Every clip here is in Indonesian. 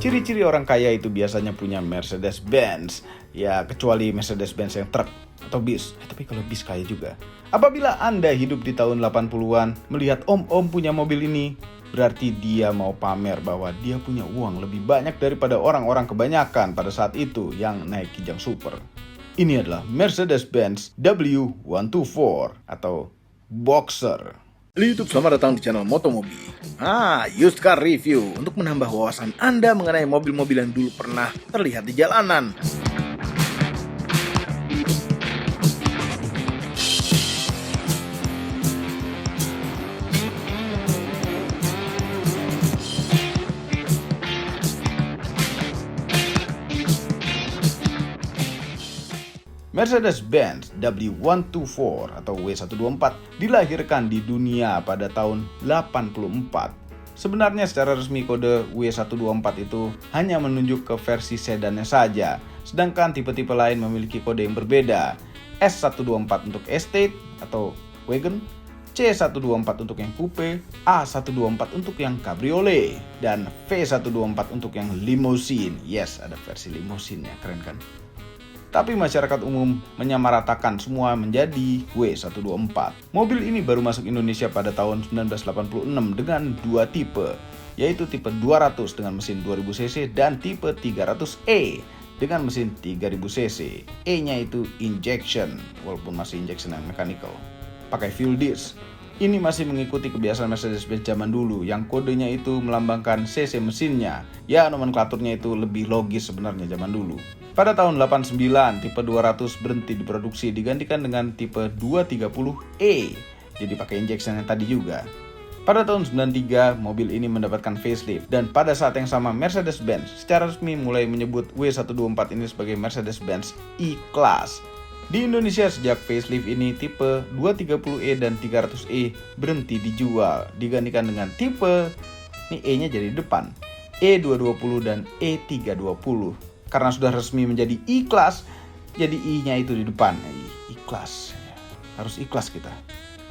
Ciri-ciri orang kaya itu biasanya punya Mercedes-Benz. Ya, kecuali Mercedes-Benz yang truk atau bis. Tapi kalau bis kaya juga. Apabila Anda hidup di tahun 80-an, melihat om-om punya mobil ini, berarti dia mau pamer bahwa dia punya uang lebih banyak daripada orang-orang kebanyakan pada saat itu yang naik Kijang Super. Ini adalah Mercedes-Benz W124 atau Boxer. Halo YouTube, selamat datang di channel Motomobi. Used car review untuk menambah wawasan Anda mengenai mobil-mobil yang dulu pernah terlihat di jalanan. Mercedes-Benz W124 atau W124 dilahirkan di dunia pada tahun 84. Sebenarnya secara resmi kode W124 itu hanya menunjuk ke versi sedannya saja, sedangkan tipe-tipe lain memiliki kode yang berbeda. S124 untuk estate atau wagon, C124 untuk yang coupe, A124 untuk yang cabriolet, dan V124 untuk yang limousine. Yes, ada versi limousine ya, keren kan? Tapi masyarakat umum menyamaratakan semua menjadi W124. Mobil ini baru masuk Indonesia pada tahun 1986 dengan dua tipe, yaitu tipe 200 dengan mesin 2000 cc dan tipe 300E dengan mesin 3000 cc. E-nya itu injection, walaupun masih injection yang mechanical. Pakai fuel disc. Ini masih mengikuti kebiasaan Mercedes-Benz zaman dulu yang kodenya itu melambangkan cc mesinnya. Ya, nomenklaturnya itu lebih logis sebenarnya zaman dulu. Pada tahun 89, tipe 200 berhenti diproduksi digantikan dengan tipe 230E. Jadi pakai injection yang tadi juga. Pada tahun 93, mobil ini mendapatkan facelift. Dan pada saat yang sama, Mercedes-Benz secara resmi mulai menyebut W124 ini sebagai Mercedes-Benz E-Class. Di Indonesia sejak facelift ini, tipe 230E dan 300E berhenti dijual. Digantikan dengan tipe, ini E-nya jadi di depan, E220 dan E320. Karena sudah resmi menjadi E-Class, jadi I-nya itu di depan. E-Class, harus ikhlas kita.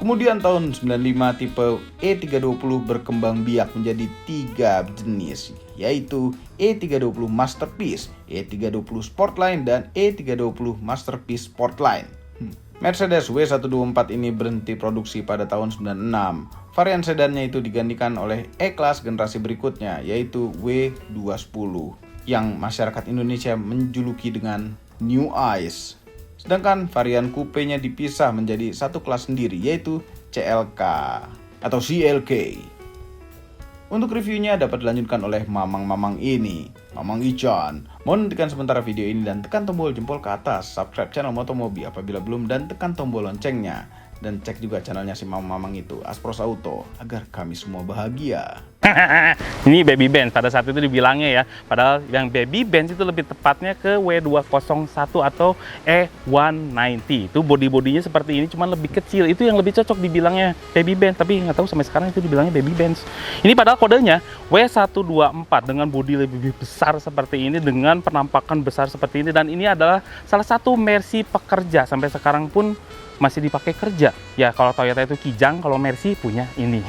Kemudian tahun 95 tipe E320 berkembang biak menjadi 3 jenis, yaitu E320 Masterpiece, E320 Sportline, dan E320 Masterpiece Sportline. Mercedes W124 ini berhenti produksi pada tahun 96. Varian sedannya itu digantikan oleh E-Class generasi berikutnya, yaitu W210. Yang masyarakat Indonesia menjuluki dengan New Ice. Sedangkan varian coupe-nya dipisah menjadi satu kelas sendiri, yaitu CLK atau CLK. Untuk reviewnya dapat dilanjutkan oleh mamang-mamang ini, Mamang Ican. Mohon hentikan sementara video ini dan tekan tombol jempol ke atas, subscribe channel Motomobi apabila belum, dan tekan tombol loncengnya. Dan cek juga channelnya si mamang itu, Aspros Auto, agar kami semua bahagia. Ini baby Benz pada saat itu dibilangnya ya. Padahal yang baby Benz itu lebih tepatnya ke W201 atau E190. Itu body-bodinya seperti ini, cuman lebih kecil. Itu yang lebih cocok dibilangnya baby Benz. Tapi nggak tahu sampai sekarang itu dibilangnya baby Benz. Ini padahal kodenya W124 dengan body lebih besar seperti ini, dengan penampakan besar seperti ini. Dan ini adalah salah satu Mercy pekerja. Sampai sekarang pun masih dipakai kerja. Ya, kalau Toyota itu Kijang, kalau Mercy punya ini.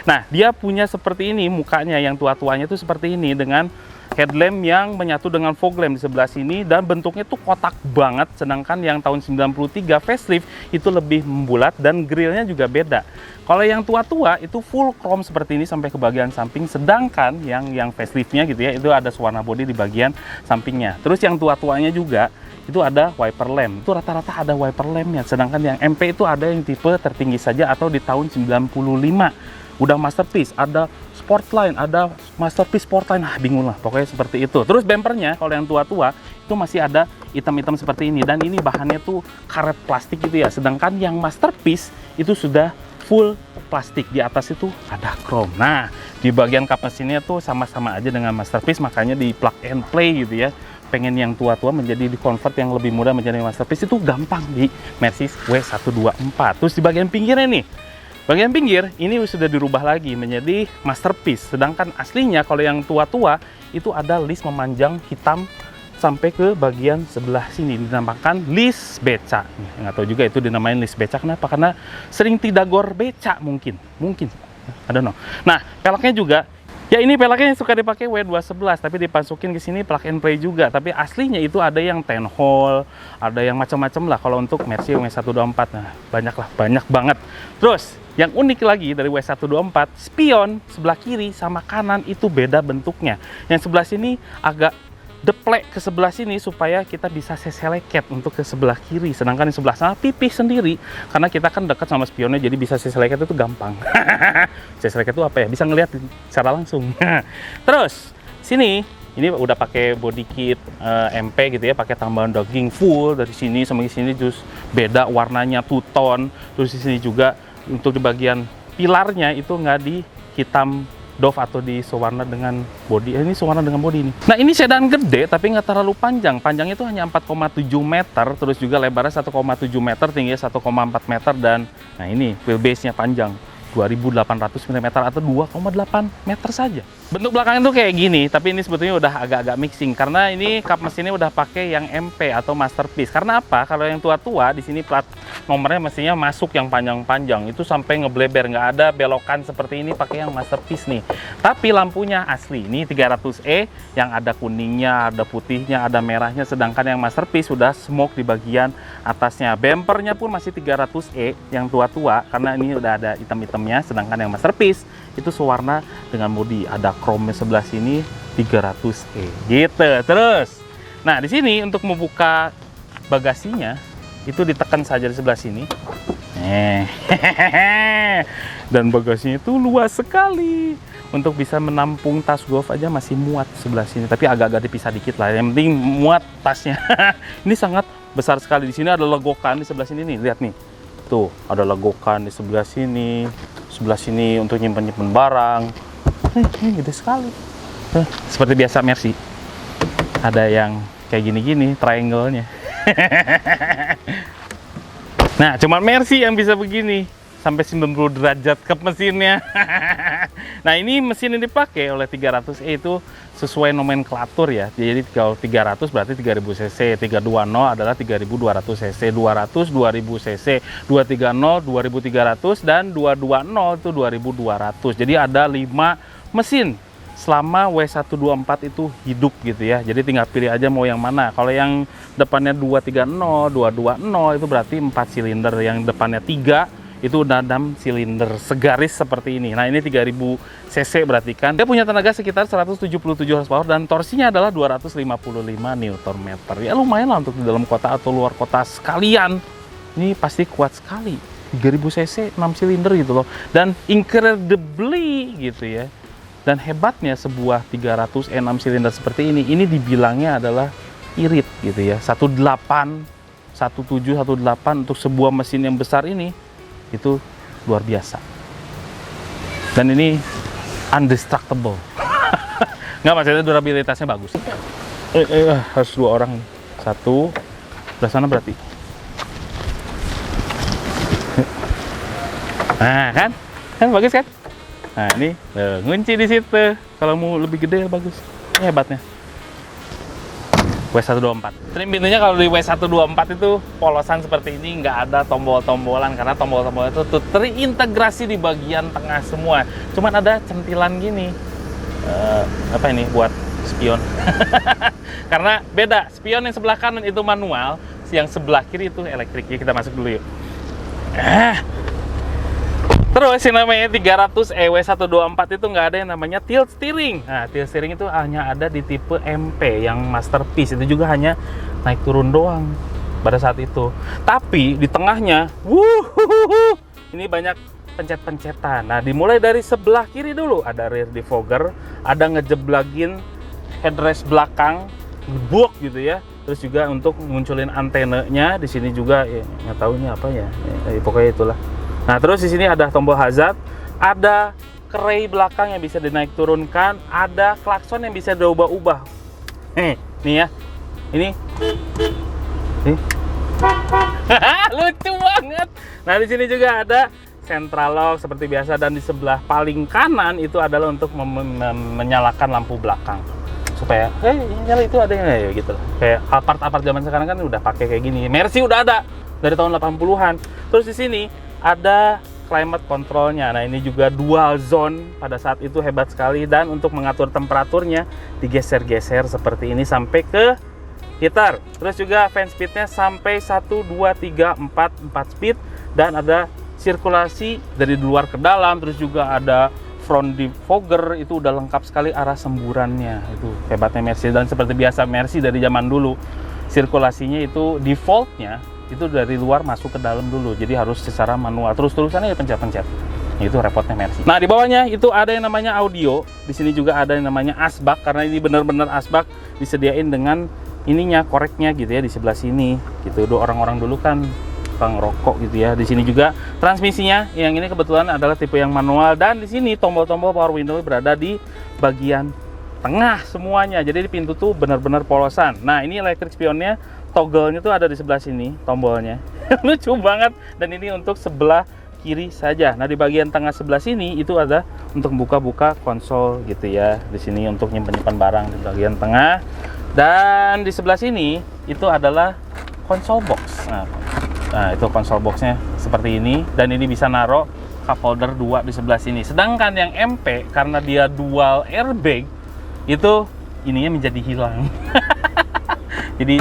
Nah, dia punya seperti ini mukanya, yang tua-tuanya itu seperti ini, dengan headlamp yang menyatu dengan fog lamp di sebelah sini, dan bentuknya tuh kotak banget. Sedangkan yang tahun 93 facelift itu lebih membulat dan grillnya juga beda. Kalau yang tua-tua itu full chrome seperti ini sampai ke bagian samping, sedangkan yang faceliftnya gitu ya, itu ada warna body di bagian sampingnya. Terus yang tua-tuanya juga itu ada wiper lamp, itu rata-rata ada wiper lampnya. Sedangkan yang MP itu ada yang tipe tertinggi saja atau di tahun 95. Udah Masterpiece, ada Sportline, ada Masterpiece Sportline, bingung lah pokoknya seperti itu. Terus bempernya kalau yang tua-tua itu masih ada hitam-hitam seperti ini, dan ini bahannya tuh karet plastik gitu ya. Sedangkan yang Masterpiece itu sudah full plastik, di atas itu ada chrome. Nah, di bagian kap mesinnya tuh sama-sama aja dengan Masterpiece, makanya di plug and play gitu ya. Pengen yang tua-tua menjadi di convert yang lebih mudah menjadi Masterpiece itu gampang di Mercy W124. Terus di bagian pinggirnya nih, bagian pinggir ini sudah dirubah lagi menjadi Masterpiece. Sedangkan aslinya kalau yang tua-tua itu ada list memanjang hitam sampai ke bagian sebelah sini, dinamakan list beca. Nggak tahu juga itu dinamain list beca kenapa, karena sering tidak gor beca mungkin I don't know. Nah, peleknya juga Ya ini peleknya suka dipakai W211, tapi dimasukin ke sini plug and play juga. Tapi aslinya itu ada yang 10 hole, ada yang macam-macam lah. Kalau untuk Mercy W124, nah banyak banget. Terus yang unik lagi dari W124, spion sebelah kiri sama kanan itu beda bentuknya. Yang sebelah sini agak deplek ke sebelah sini supaya kita bisa seseleket untuk ke sebelah kiri, sedangkan di sebelah sana tipis sendiri karena kita kan dekat sama spionnya, jadi bisa seseleket itu gampang. Seseleket itu apa ya, bisa ngelihat secara langsung. Terus sini ini udah pakai body kit MP gitu ya, pakai tambahan daging full dari sini sama di sini, terus beda warnanya two tone. Terus di sini juga untuk di bagian pilarnya itu nggak di hitam doff atau di sewarna dengan body. Ini sewarna dengan body ini. Nah ini sedan gede tapi nggak terlalu panjang. Panjangnya itu hanya 4,7 meter, terus juga lebarnya 1,7 meter, tingginya 1,4 meter, dan nah ini wheelbase-nya panjang 2800 mm atau 2,8 meter saja. Bentuk belakang itu kayak gini, tapi ini sebetulnya udah agak-agak mixing karena ini kap mesinnya udah pakai yang MP atau masterpiece. Karena apa? Kalau yang tua-tua di sini plat nomornya mestinya masuk yang panjang-panjang, itu sampai ngebleber, nggak ada belokan seperti ini, pakai yang masterpiece nih. Tapi lampunya asli, ini 300E yang ada kuningnya, ada putihnya, ada merahnya, sedangkan yang masterpiece sudah smoke di bagian atasnya. Bempernya pun masih 300E yang tua-tua karena ini udah ada hitam-hitamnya, sedangkan yang masterpiece itu sewarna dengan body, ada chrome sebelah sini 300E gitu. Terus nah di sini untuk membuka bagasinya itu ditekan saja di sebelah sini. Dan bagasinya itu luas sekali. Untuk bisa menampung tas golf aja masih muat sebelah sini, tapi agak-agak dipisah dikit lah. Yang penting muat tasnya. Ini sangat besar sekali. Di sini ada legokan di sebelah sini nih, lihat nih. Tuh, ada legokan di sebelah sini. Sebelah sini untuk nyimpen-nyimpen barang. Ini gede sekali. Seperti biasa Mercy. Ada yang kayak gini-gini triangle-nya. Nah, cuman Mercy yang bisa begini. Sampai 90 derajat kap mesinnya. Nah, ini mesin yang dipakai oleh 300E itu sesuai nomenklatur ya. Jadi kalau 300 berarti 3000 cc, 320 adalah 3200 cc, 200 2000 cc, 230 2300, dan 220 itu 2200. Jadi ada 5 mesin selama W124 itu hidup gitu ya. Jadi tinggal pilih aja mau yang mana. Kalau yang depannya 230, 220 itu berarti 4 silinder, yang depannya 3 itu udah 6 silinder segaris seperti ini. Nah ini 3000 cc berarti kan dia punya tenaga sekitar 177 horsepower dan torsinya adalah 255 Nm. Ya lumayan lah untuk di dalam kota atau luar kota sekalian. Ini pasti kuat sekali. 3000 cc 6 silinder gitu loh. Dan incredibly gitu ya. Dan hebatnya sebuah 300 6 silinder seperti ini dibilangnya adalah irit gitu ya. 18 untuk sebuah mesin yang besar ini itu luar biasa. Dan ini undestructible. Nggak, maksudnya durabilitasnya bagus. Harus 2 orang. 1 sebelah sana berarti. Nah kan bagus kan. Nah ini ngunci di situ. Kalau mau lebih gede bagus. Ini hebatnya W124. Trim pintunya kalau di W124 itu polosan seperti ini, nggak ada tombol-tombolan karena tombol-tombol itu tuh terintegrasi di bagian tengah semua. Cuman ada centilan gini. Apa ini buat spion? Karena beda, spion yang sebelah kanan itu manual, yang sebelah kiri itu elektrik. Ya, kita masuk dulu yuk. Terus yang namanya 300E W124 itu nggak ada yang namanya tilt steering. Nah, tilt steering itu hanya ada di tipe MP yang masterpiece. Itu juga hanya naik turun doang pada saat itu. Tapi di tengahnya, ini banyak pencet-pencetan. Nah, dimulai dari sebelah kiri dulu. Ada rear defogger, ada ngejeblagin headrest belakang, gebuk gitu ya. Terus juga untuk munculin antenanya di sini juga, ya, nggak tahu ini apa ya. Pokoknya itulah. Nah, terus di sini ada tombol hazard, ada kerai belakang yang bisa dinaik turunkan, ada klakson yang bisa diubah-ubah. Nih ya. Ini. Nih. Lucu banget. Nah, di sini juga ada central lock seperti biasa, dan di sebelah paling kanan itu adalah untuk menyalakan lampu belakang. Supaya nyala itu ada ya gitu. Kayak Alphard zaman sekarang kan udah pakai kayak gini. Mercy udah ada dari tahun 80-an. Terus di sini ada climate controlnya. Nah, ini juga dual zone pada saat itu hebat sekali, dan untuk mengatur temperaturnya digeser-geser seperti ini sampai ke heater. Terus juga fan speednya sampai 1, 2, 3, 4 speed, dan ada sirkulasi dari luar ke dalam. Terus juga ada front defogger, itu udah lengkap sekali arah semburannya. Itu hebatnya Mercy, dan seperti biasa Mercy dari zaman dulu sirkulasinya itu defaultnya itu dari luar masuk ke dalam dulu, jadi harus secara manual, terus-terusannya ya pencet-pencet. Itu repotnya Mercy. Nah, di bawahnya itu ada yang namanya audio. Di sini juga ada yang namanya asbak, karena ini benar-benar asbak, disediain dengan ininya, koreknya gitu ya, di sebelah sini gitu. Orang-orang dulu kan tukang rokok gitu ya. Di sini juga transmisinya, yang ini kebetulan adalah tipe yang manual, dan di sini tombol-tombol power window berada di bagian tengah semuanya. Jadi di pintu tuh benar-benar polosan. Nah, ini electric spionnya, toggle-nya tuh ada di sebelah sini tombolnya. Lucu banget, dan ini untuk sebelah kiri saja. Nah, di bagian tengah sebelah sini itu ada untuk buka-buka konsol gitu ya. Di sini untuk nyimpan-nyimpan barang di bagian tengah. Dan di sebelah sini itu adalah console box. Nah, itu console boxnya seperti ini, dan ini bisa naruh cup holder 2 di sebelah sini. Sedangkan yang MP, karena dia dual airbag, itu ininya menjadi hilang. Jadi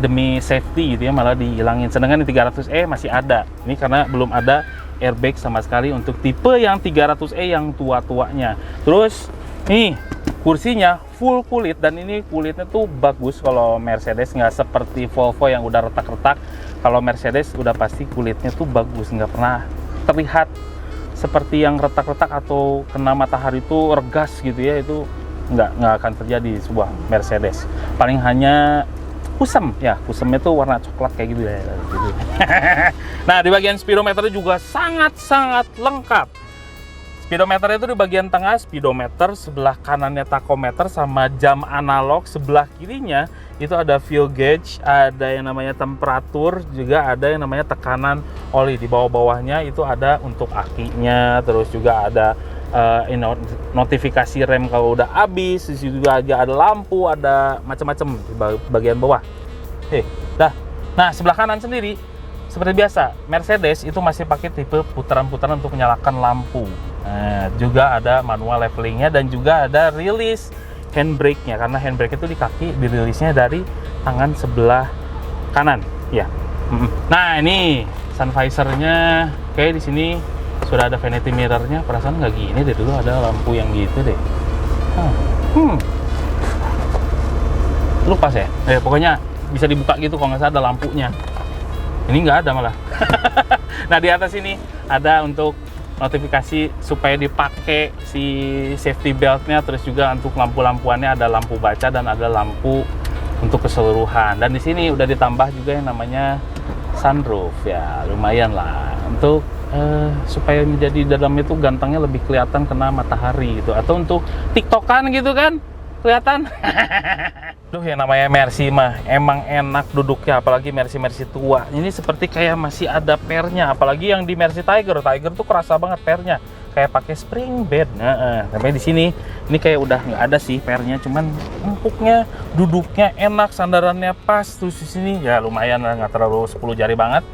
demi safety gitu ya, malah dihilangin. Sedangkan di 300e masih ada. Ini karena belum ada airbag sama sekali untuk tipe yang 300e yang tua-tuanya. Terus nih kursinya full kulit, dan ini kulitnya tuh bagus. Kalau Mercedes nggak seperti Volvo yang udah retak-retak. Kalau Mercedes udah pasti kulitnya tuh bagus, nggak pernah terlihat seperti yang retak-retak atau kena matahari tuh regas gitu ya. Itu nggak akan terjadi di sebuah Mercedes. Paling hanya kusem ya, kusemnya tuh warna coklat kayak gitu ya gitu. Nah, di bagian speedometer juga sangat-sangat lengkap. Speedometer itu di bagian tengah speedometer, sebelah kanannya tachometer sama jam analog, sebelah kirinya itu ada fuel gauge, ada yang namanya temperatur, juga ada yang namanya tekanan oli. Di bawah-bawahnya itu ada untuk akinya, terus juga ada notifikasi rem kalau udah habis. Di situ juga ada lampu, ada macam-macam di bagian bawah. Nah, sebelah kanan sendiri seperti biasa Mercedes itu masih pakai tipe putaran-putaran untuk menyalakan lampu. Nah, juga ada manual levelingnya, dan juga ada release handbrake-nya, karena handbrake itu di kaki, dirilisnya dari tangan sebelah kanan ya. Nah, ini sun visor-nya kayak di sini sudah ada vanity mirror-nya. Perasaan nggak gini deh, dulu ada lampu yang gitu deh. Lupa ya. Pokoknya bisa dibuka gitu kalau nggak salah ada lampunya. Ini nggak ada malah. Nah, di atas ini ada untuk notifikasi supaya dipakai si safety belt-nya. Terus juga untuk lampu-lampuannya ada lampu baca dan ada lampu untuk keseluruhan. Dan di sini udah ditambah juga yang namanya sunroof ya, lumayan lah untuk supaya menjadi dalamnya tuh gantengnya lebih kelihatan kena matahari gitu, atau untuk tiktokan gitu kan kelihatan. Duh, yang namanya Mercy mah emang enak duduknya, apalagi Mercy tua. Ini seperti kayak masih ada pernya, apalagi yang di Mercy Tiger tuh kerasa banget pernya, kayak pakai spring bed. Tapi di sini ini kayak udah nggak ada sih pernya, cuman empuknya, duduknya enak, sandarannya pas. Terus di sini ya lumayan lah, nggak terlalu 10 jari banget.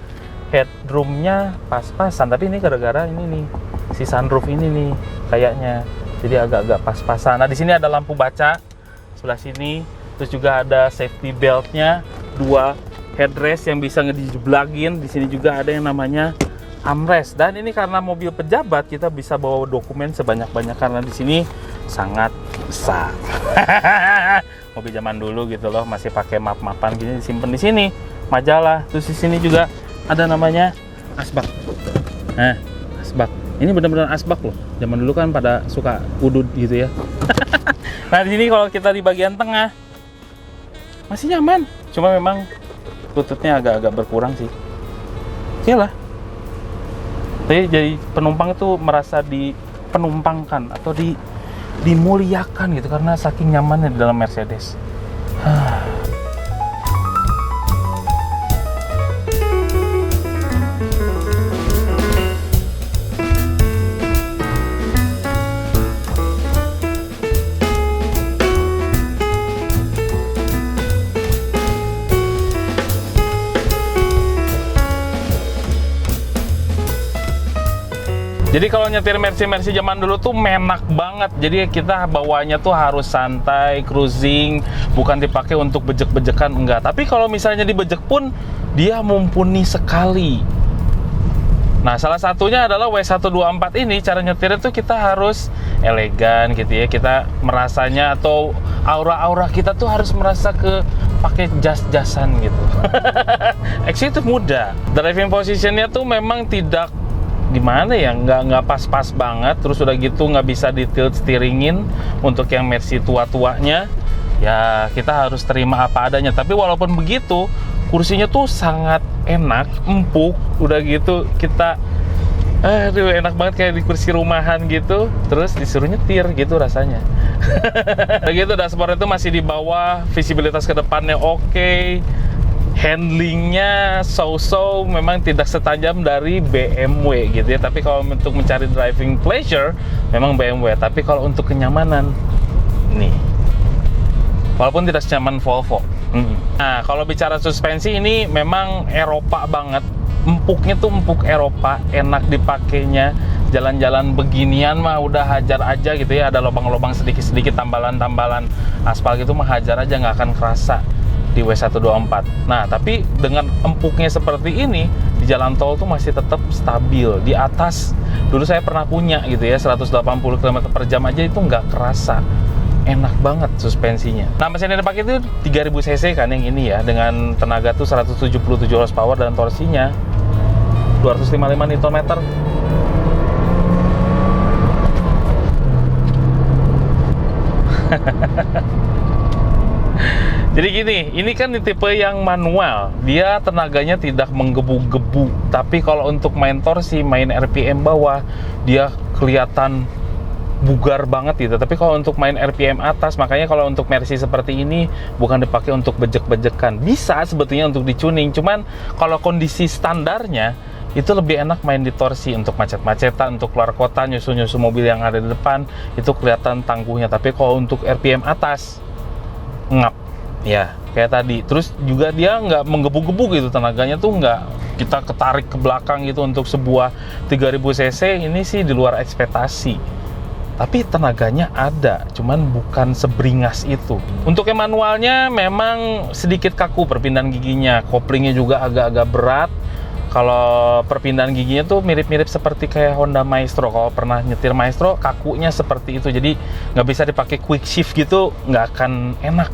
Headroomnya pas-pasan, tapi ini gara-gara ini nih si sunroof ini nih kayaknya, jadi agak-agak pas-pasan. Nah, di sini ada lampu baca sebelah sini, terus juga ada safety beltnya, 2 headrest yang bisa ngedijeblagin. Di sini juga ada yang namanya armrest, dan ini karena mobil pejabat kita bisa bawa dokumen sebanyak-banyak karena di sini sangat besar. Mobil zaman dulu gitu loh, masih pakai map-mapan gini, disimpan di sini majalah. Terus di sini juga ada namanya asbak. Nah, asbak. Ini benar-benar asbak loh. Zaman dulu kan pada suka udud gitu ya. Nah, di sini kalau kita di bagian tengah masih nyaman. Cuma memang lututnya agak-agak berkurang sih. Oke lah. Tapi jadi penumpang itu merasa dipenumpangkan atau dimuliakan gitu karena saking nyamannya di dalam Mercedes. Jadi kalau nyetir Mercy zaman dulu tuh menak banget. Jadi kita bawanya tuh harus santai, cruising, bukan dipakai untuk bejek-bejekan, enggak. Tapi kalau misalnya dibejek pun dia mumpuni sekali. Nah, salah satunya adalah W124 ini, cara nyetirnya tuh kita harus elegan gitu ya. Kita merasanya atau aura-aura kita tuh harus merasa pakai jas-jasan gitu. Actually itu mudah. Driving positionnya tuh memang tidak gimana ya, nggak pas-pas banget. Terus udah gitu nggak bisa di tilt steeringin untuk yang Mercy tua-tuanya. Ya kita harus terima apa adanya. Tapi walaupun begitu, kursinya tuh sangat enak, empuk. Udah gitu kita aduh enak banget kayak di kursi rumahan gitu. Terus disuruh nyetir gitu rasanya. Begitu dashboard itu masih di bawah, visibilitas ke depannya oke. Handlingnya so-so, memang tidak setajam dari BMW gitu ya. Tapi kalau untuk mencari driving pleasure memang BMW. Tapi kalau untuk kenyamanan nih, walaupun tidak senyaman Volvo. Nah, kalau bicara suspensi ini memang Eropa banget. Empuknya tuh empuk Eropa, enak dipakainya. Jalan-jalan beginian mah udah hajar aja gitu ya. Ada lubang-lubang sedikit-sedikit, tambalan-tambalan aspal gitu mah hajar aja, nggak akan kerasa di W124. Nah, tapi dengan empuknya seperti ini di jalan tol tuh masih tetap stabil. Di atas, dulu saya pernah punya gitu ya, 180 km/jam aja itu nggak kerasa. Enak banget suspensinya. Nah, mesin yang dipakai itu 3000 cc kan yang ini ya, dengan tenaga tuh 177 horsepower dan torsinya 255 Nm. Jadi gini, ini kan di tipe yang manual, dia tenaganya tidak menggebu-gebu. Tapi kalau untuk main torsi, main RPM bawah, dia kelihatan bugar banget gitu. Tapi kalau untuk main RPM atas, makanya kalau untuk Mercy seperti ini bukan dipakai untuk bejek-bejekan. Bisa sebetulnya untuk dicuning, cuman kalau kondisi standarnya itu lebih enak main di torsi untuk macet-macetan, untuk keluar kota, nyusul-nyusul mobil yang ada di depan, itu kelihatan tangguhnya. Tapi kalau untuk RPM atas, ngap. Ya, kayak tadi. Terus juga dia nggak menggebu-gebu gitu, tenaganya tuh nggak kita ketarik ke belakang gitu untuk sebuah 3000 cc. Ini sih di luar ekspektasi. Tapi tenaganya ada, cuman bukan seberingas itu. Untuk yang manualnya memang sedikit kaku perpindahan giginya. Koplingnya juga agak-agak berat. Kalau perpindahan giginya tuh mirip-mirip seperti kayak Honda Maestro. Kalau pernah nyetir Maestro, kakunya seperti itu. Jadi nggak bisa dipakai quick shift gitu, nggak akan enak.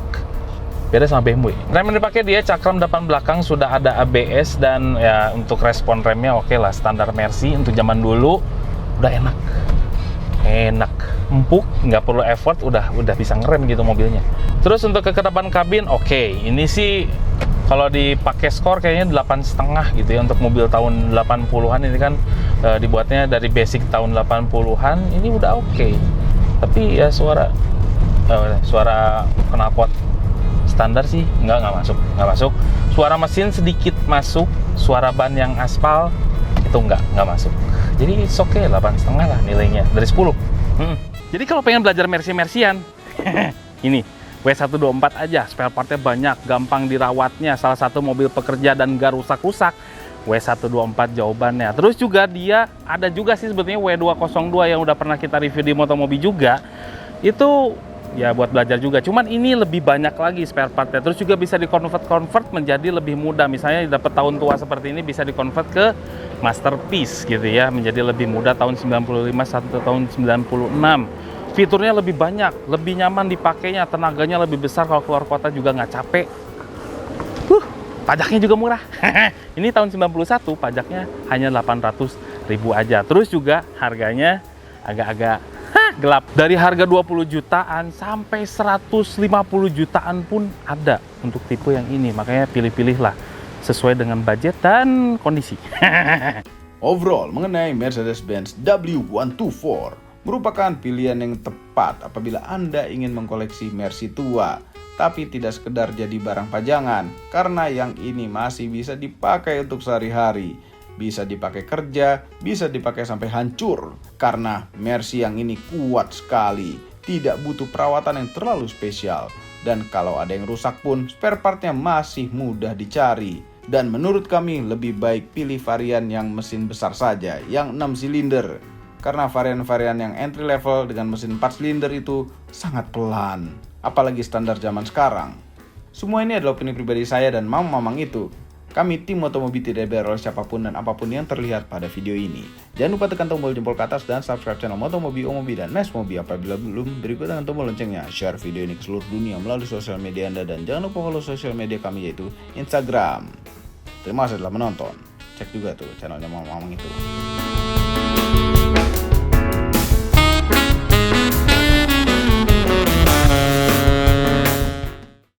Beda sama BMW. Rem yang dipakai dia cakram depan belakang sudah ada ABS, dan ya untuk respon remnya oke lah, standar Mercy untuk zaman dulu udah enak, empuk, nggak perlu effort, udah bisa ngerem gitu mobilnya. Terus untuk kekedapan kabin oke. Ini sih kalau dipakai skor kayaknya 8,5 gitu ya untuk mobil tahun 80-an. Ini kan dibuatnya dari basic tahun 80-an, ini udah oke. Tapi ya suara knalpot standar sih nggak masuk. Suara mesin sedikit masuk, suara ban yang aspal itu nggak masuk. Jadi it's okay, 8,5 lah nilainya dari 10. Jadi kalau pengen belajar Mercy-Mercyan, ini W124 aja, spare partnya banyak, gampang dirawatnya, salah satu mobil pekerja dan gak rusak-rusak. W124 jawabannya. Terus juga dia ada juga sih sebetulnya W202 yang udah pernah kita review di Motomobi juga. Itu ya buat belajar juga, cuman ini lebih banyak lagi spare partnya. Terus juga bisa di-convert menjadi lebih mudah. Misalnya dapat tahun tua seperti ini bisa di-convert ke Masterpiece gitu ya, menjadi lebih mudah tahun 95 satu tahun 96. Fiturnya lebih banyak, lebih nyaman dipakainya, tenaganya lebih besar, kalau keluar kota juga nggak capek. Pajaknya juga murah. Ini tahun 91, pajaknya hanya 800.000 aja. Terus juga harganya agak-agak gelap. Dari harga 20 jutaan sampai 150 jutaan pun ada untuk tipe yang ini. Makanya pilih-pilihlah sesuai dengan budget dan kondisi. Overall, mengenai Mercedes-Benz W124 merupakan pilihan yang tepat apabila Anda ingin mengkoleksi Mercy tua, tapi tidak sekedar jadi barang pajangan, karena yang ini masih bisa dipakai untuk sehari-hari. Bisa dipakai kerja, bisa dipakai sampai hancur. Karena Mercy yang ini kuat sekali, tidak butuh perawatan yang terlalu spesial. Dan kalau ada yang rusak pun, spare partnya masih mudah dicari. Dan menurut kami lebih baik pilih varian yang mesin besar saja, yang 6 silinder. karena varian-varian yang entry level dengan mesin 4 silinder itu sangat pelan, apalagi standar zaman sekarang. Semua ini adalah opini pribadi saya dan mamang itu. Kami tim Motomobi tidak dibayar oleh siapapun dan apapun yang terlihat pada video ini. Jangan lupa tekan tombol jempol ke atas dan subscribe channel Motomobi, Omobi, dan Mesmobi apabila belum. Berikut dengan tombol loncengnya. Share video ini ke seluruh dunia melalui sosial media Anda dan jangan lupa follow sosial media kami yaitu Instagram. Terima kasih telah menonton. Cek juga tuh channelnya mamang itu.